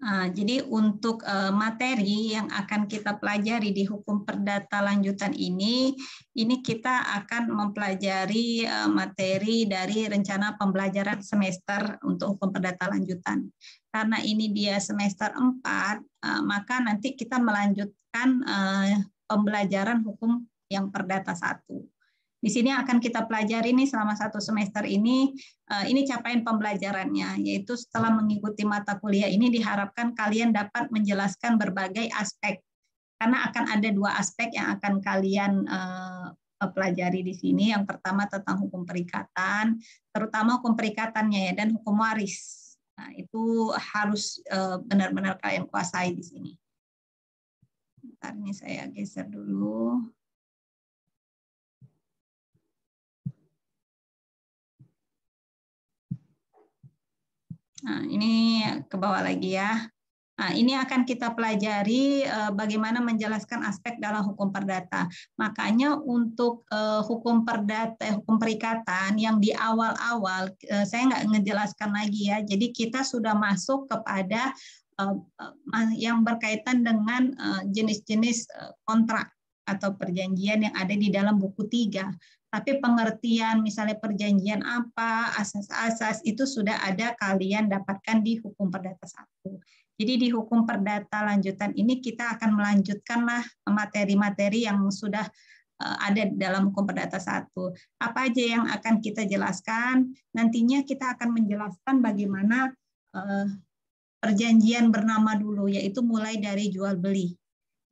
Jadi untuk materi yang akan kita pelajari di hukum perdata lanjutan ini kita akan mempelajari materi dari rencana pembelajaran semester untuk hukum perdata lanjutan. Karena ini dia semester 4, maka nanti kita melanjutkan pembelajaran hukum yang perdata 1. Di sini akan kita pelajari nih selama 1 semester ini capaian pembelajarannya, yaitu setelah mengikuti mata kuliah ini diharapkan kalian dapat menjelaskan berbagai aspek, karena akan ada 2 aspek yang akan kalian pelajari di sini. Yang pertama tentang hukum perikatan, terutama hukum perikatannya ya, dan hukum waris. Nah, itu harus benar-benar kalian kuasai di sini. Bentar, ini saya geser dulu. Nah, ini ke bawah lagi ya. Nah, ini akan kita pelajari bagaimana menjelaskan aspek dalam hukum perdata. Makanya untuk hukum perdata, hukum perikatan yang di awal-awal saya nggak ngejelaskan lagi ya. Jadi kita sudah masuk kepada yang berkaitan dengan jenis-jenis kontrak atau perjanjian yang ada di dalam buku 3. Tapi pengertian misalnya perjanjian apa, asas-asas itu sudah ada kalian dapatkan di hukum perdata 1. Jadi di hukum perdata lanjutan ini kita akan melanjutkanlah materi-materi yang sudah ada dalam hukum perdata 1. Apa aja yang akan kita jelaskan? Nantinya kita akan menjelaskan bagaimana perjanjian bernama dulu, yaitu mulai dari jual beli.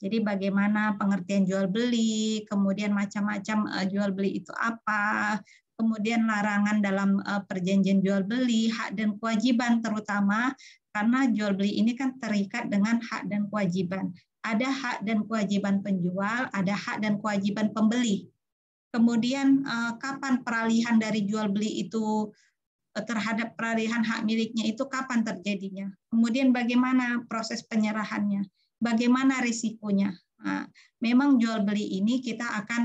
Jadi bagaimana pengertian jual beli, kemudian macam-macam jual beli itu apa, kemudian larangan dalam perjanjian jual beli, hak dan kewajiban terutama, karena jual beli ini kan terikat dengan hak dan kewajiban. Ada hak dan kewajiban penjual, ada hak dan kewajiban pembeli. Kemudian kapan peralihan dari jual beli itu terhadap peralihan hak miliknya itu kapan terjadinya. Kemudian bagaimana proses penyerahannya. Bagaimana risikonya? Nah, memang jual beli ini kita akan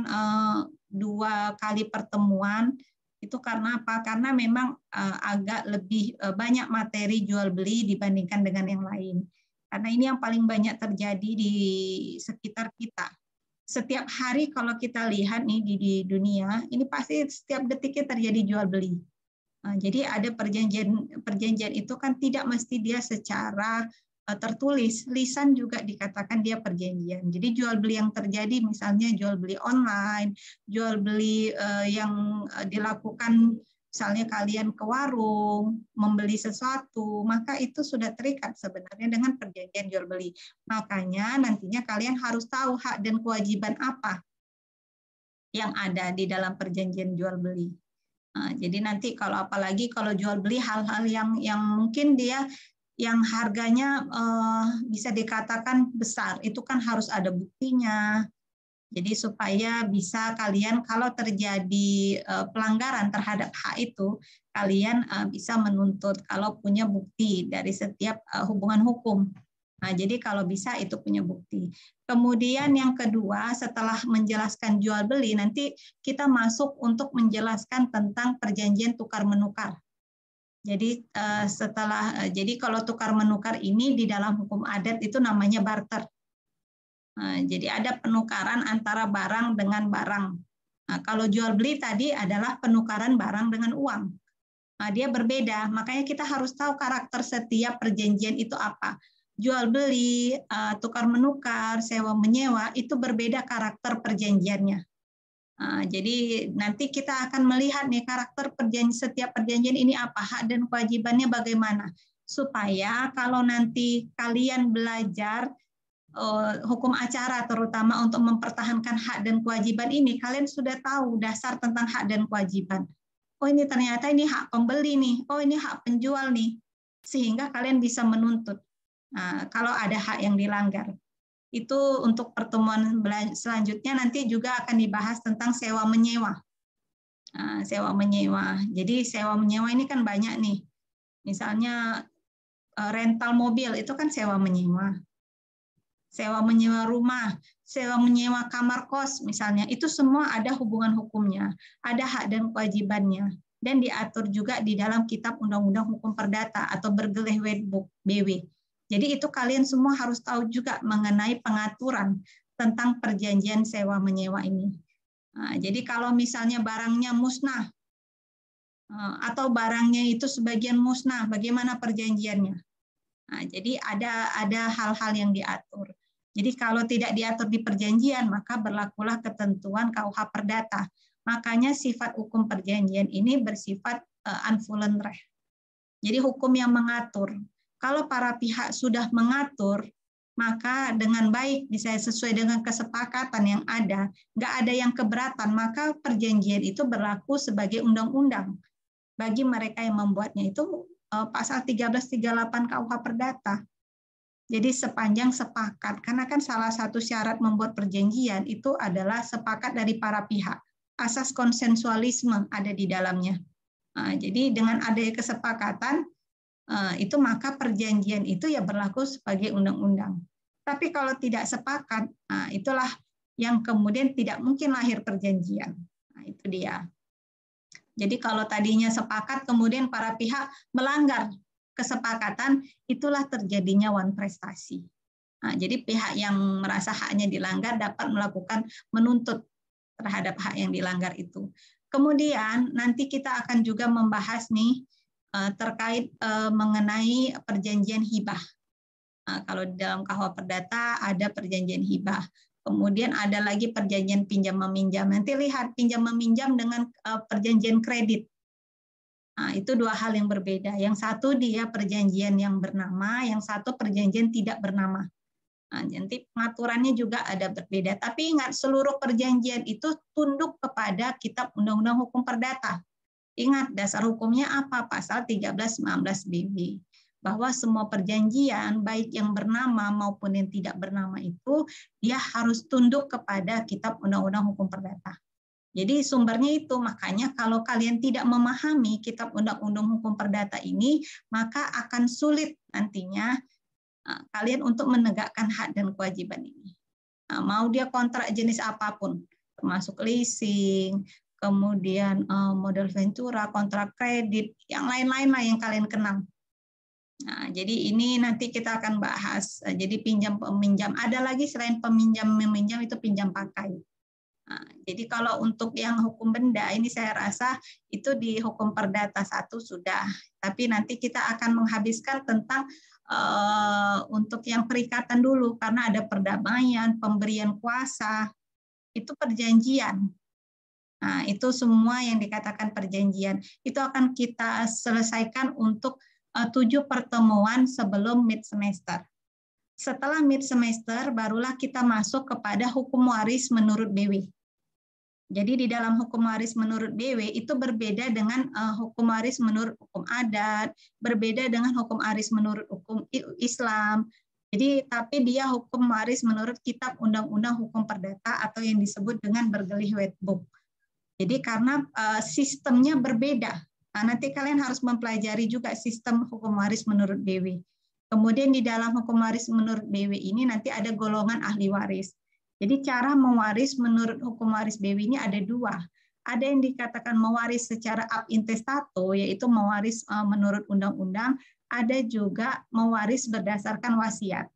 2 kali pertemuan. Itu karena apa? Karena memang agak lebih banyak materi jual beli dibandingkan dengan yang lain. Karena ini yang paling banyak terjadi di sekitar kita. Setiap hari kalau kita lihat nih di dunia, ini pasti setiap detiknya terjadi jual beli. Nah, jadi ada perjanjian itu kan tidak mesti dia secara tertulis, lisan juga dikatakan dia perjanjian. Jadi jual beli yang terjadi misalnya jual beli online, jual beli yang dilakukan misalnya kalian ke warung, membeli sesuatu, maka itu sudah terikat sebenarnya dengan perjanjian jual beli. Makanya nantinya kalian harus tahu hak dan kewajiban apa yang ada di dalam perjanjian jual beli. Nah, jadi nanti kalau apalagi kalau jual beli hal-hal yang mungkin dia yang harganya bisa dikatakan besar, itu kan harus ada buktinya. Jadi supaya bisa kalian kalau terjadi pelanggaran terhadap hak itu, kalian bisa menuntut kalau punya bukti dari setiap hubungan hukum. Nah, jadi kalau bisa itu punya bukti. Kemudian yang kedua, setelah menjelaskan jual beli, nanti kita masuk untuk menjelaskan tentang perjanjian tukar menukar. Jadi jadi kalau tukar menukar ini di dalam hukum adat itu namanya barter. Nah, jadi ada penukaran antara barang dengan barang. Nah, kalau jual beli tadi adalah penukaran barang dengan uang. Nah, dia berbeda, makanya kita harus tahu karakter setiap perjanjian itu apa. Jual beli, tukar menukar, sewa menyewa itu berbeda karakter perjanjiannya. Jadi nanti kita akan melihat nih karakter setiap perjanjian ini apa, hak dan kewajibannya bagaimana, supaya kalau nanti kalian belajar hukum acara terutama untuk mempertahankan hak dan kewajiban ini, kalian sudah tahu dasar tentang hak dan kewajiban. Oh ini ternyata ini hak pembeli nih, oh ini hak penjual nih, sehingga kalian bisa menuntut. Nah, kalau ada hak yang dilanggar. Itu untuk pertemuan selanjutnya nanti juga akan dibahas tentang sewa menyewa. Nah, sewa menyewa. Jadi sewa menyewa ini kan banyak nih. Misalnya rental mobil itu kan sewa menyewa. Sewa menyewa rumah, sewa menyewa kamar kos misalnya. Itu semua ada hubungan hukumnya, ada hak dan kewajibannya. Dan diatur juga di dalam Kitab Undang-Undang Hukum Perdata atau Bergeleh Wetboek BW. Jadi itu kalian semua harus tahu juga mengenai pengaturan tentang perjanjian sewa menyewa ini. Nah, jadi kalau misalnya barangnya musnah atau barangnya itu sebagian musnah, bagaimana perjanjiannya? Nah, jadi ada hal-hal yang diatur. Jadi kalau tidak diatur di perjanjian, maka berlakulah ketentuan KUH Perdata. Makanya sifat hukum perjanjian ini bersifat unvolent reh. Jadi hukum yang mengatur. Kalau para pihak sudah mengatur, maka dengan baik, bisa sesuai dengan kesepakatan yang ada, nggak ada yang keberatan, maka perjanjian itu berlaku sebagai undang-undang. Bagi mereka yang membuatnya itu pasal 1338 KUH Perdata. Jadi sepanjang sepakat, karena kan salah satu syarat membuat perjanjian itu adalah sepakat dari para pihak. Asas konsensualisme ada di dalamnya. Nah, jadi dengan adanya kesepakatan, itu maka perjanjian itu ya berlaku sebagai undang-undang. Tapi kalau tidak sepakat, itulah yang kemudian tidak mungkin lahir perjanjian. Nah, itu dia. Jadi kalau tadinya sepakat, kemudian para pihak melanggar kesepakatan, itulah terjadinya wan prestasi. Nah, jadi pihak yang merasa haknya dilanggar dapat melakukan menuntut terhadap hak yang dilanggar itu. Kemudian nanti kita akan juga membahas nih terkait mengenai perjanjian hibah. Nah, kalau di dalam KUH Perdata ada perjanjian hibah. Kemudian ada lagi perjanjian pinjam meminjam. Nanti lihat pinjam meminjam dengan perjanjian kredit. Nah, itu dua hal yang berbeda. Yang satu dia perjanjian yang bernama, yang satu perjanjian tidak bernama. Nah, nanti pengaturannya juga ada berbeda. Tapi ingat, seluruh perjanjian itu tunduk kepada Kitab Undang-Undang Hukum Perdata. Ingat, dasar hukumnya apa? Pasal 1319 BB. Bahwa semua perjanjian, baik yang bernama maupun yang tidak bernama itu, dia harus tunduk kepada Kitab Undang-Undang Hukum Perdata. Jadi sumbernya itu, makanya kalau kalian tidak memahami Kitab Undang-Undang Hukum Perdata ini, maka akan sulit nantinya kalian untuk menegakkan hak dan kewajiban ini. Nah, mau dia kontrak jenis apapun, termasuk leasing, kemudian modal ventura, kontrak kredit, yang lain-lain lah yang kalian kenal. Nah, jadi ini nanti kita akan bahas. Jadi pinjam peminjam, ada lagi selain peminjam meminjam itu pinjam pakai. Nah, jadi kalau untuk yang hukum benda ini saya rasa itu di hukum perdata 1 sudah. Tapi nanti kita akan menghabiskan tentang untuk yang perikatan dulu karena ada perdamaian, pemberian kuasa, itu perjanjian. Nah, itu semua yang dikatakan perjanjian. Itu akan kita selesaikan untuk 7 pertemuan sebelum mid semester. Setelah mid semester, barulah kita masuk kepada hukum waris menurut BW. Jadi di dalam hukum waris menurut BW itu berbeda dengan hukum waris menurut hukum adat, berbeda dengan hukum waris menurut hukum Islam. Jadi tapi dia hukum waris menurut Kitab Undang-Undang Hukum Perdata atau yang disebut dengan Bergelih Wetboek. Jadi karena sistemnya berbeda. Nah, nanti kalian harus mempelajari juga sistem hukum waris menurut BW. Kemudian di dalam hukum waris menurut BW ini nanti ada golongan ahli waris. Jadi cara mewaris menurut hukum waris BW ini ada 2. Ada yang dikatakan mewaris secara ab intestato, yaitu mewaris menurut undang-undang. Ada juga mewaris berdasarkan wasiat.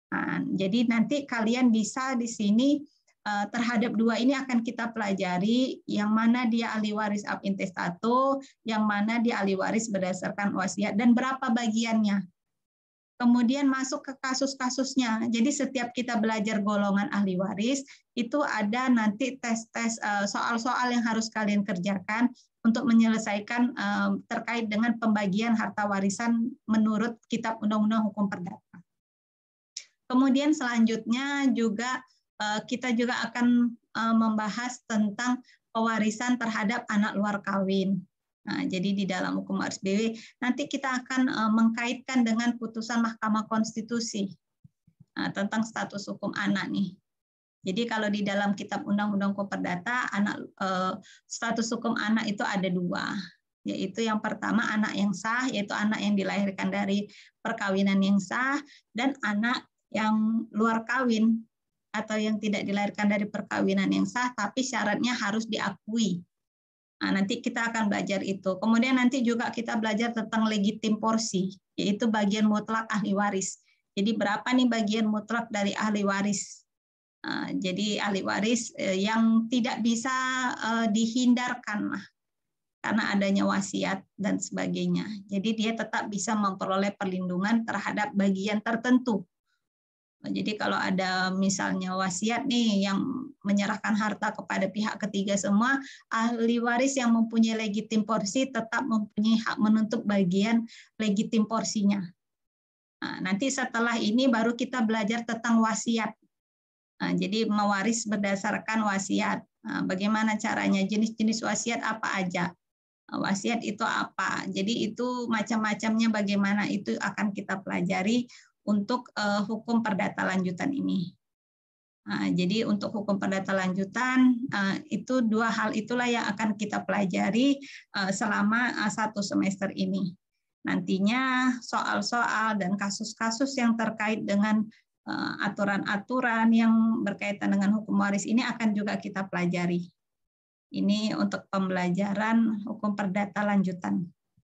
Nah, jadi nanti kalian bisa di sini terhadap 2 ini akan kita pelajari yang mana dia ahli waris ab intestato, yang mana dia ahli waris berdasarkan wasiat, dan berapa bagiannya. Kemudian masuk ke kasus-kasusnya. Jadi setiap kita belajar golongan ahli waris, itu ada nanti tes-tes soal-soal yang harus kalian kerjakan untuk menyelesaikan terkait dengan pembagian harta warisan menurut Kitab Undang-Undang Hukum Perdata. Kemudian selanjutnya juga kita juga akan membahas tentang pewarisan terhadap anak luar kawin. Nah, jadi di dalam hukum waris BW nanti kita akan mengkaitkan dengan putusan Mahkamah Konstitusi tentang status hukum anak nih. Jadi kalau di dalam Kitab Undang-Undang Hukum Perdata, status hukum anak itu ada 2, yaitu yang pertama anak yang sah, yaitu anak yang dilahirkan dari perkawinan yang sah, dan anak yang luar kawin atau yang tidak dilahirkan dari perkawinan yang sah, tapi syaratnya harus diakui. Nah, nanti kita akan belajar itu. Kemudian nanti juga kita belajar tentang legitim porsi, yaitu bagian mutlak ahli waris. Jadi berapa nih bagian mutlak dari ahli waris? Jadi ahli waris yang tidak bisa dihindarkan lah karena adanya wasiat dan sebagainya. Jadi dia tetap bisa memperoleh perlindungan terhadap bagian tertentu. Jadi kalau ada misalnya wasiat nih yang menyerahkan harta kepada pihak ketiga semua, ahli waris yang mempunyai legitim porsi tetap mempunyai hak menuntut bagian legitim porsinya. Nah, nanti setelah ini baru kita belajar tentang wasiat. Nah, jadi mewaris berdasarkan wasiat. Nah, bagaimana caranya? Jenis-jenis wasiat apa aja? Wasiat itu apa? Jadi itu macam-macamnya bagaimana itu akan kita pelajari untuk hukum perdata lanjutan ini. Nah, jadi untuk hukum perdata lanjutan itu dua hal itulah yang akan kita pelajari selama 1 semester ini. Nantinya soal-soal dan kasus-kasus yang terkait dengan aturan-aturan yang berkaitan dengan hukum waris ini akan juga kita pelajari. Ini untuk pembelajaran hukum perdata lanjutan.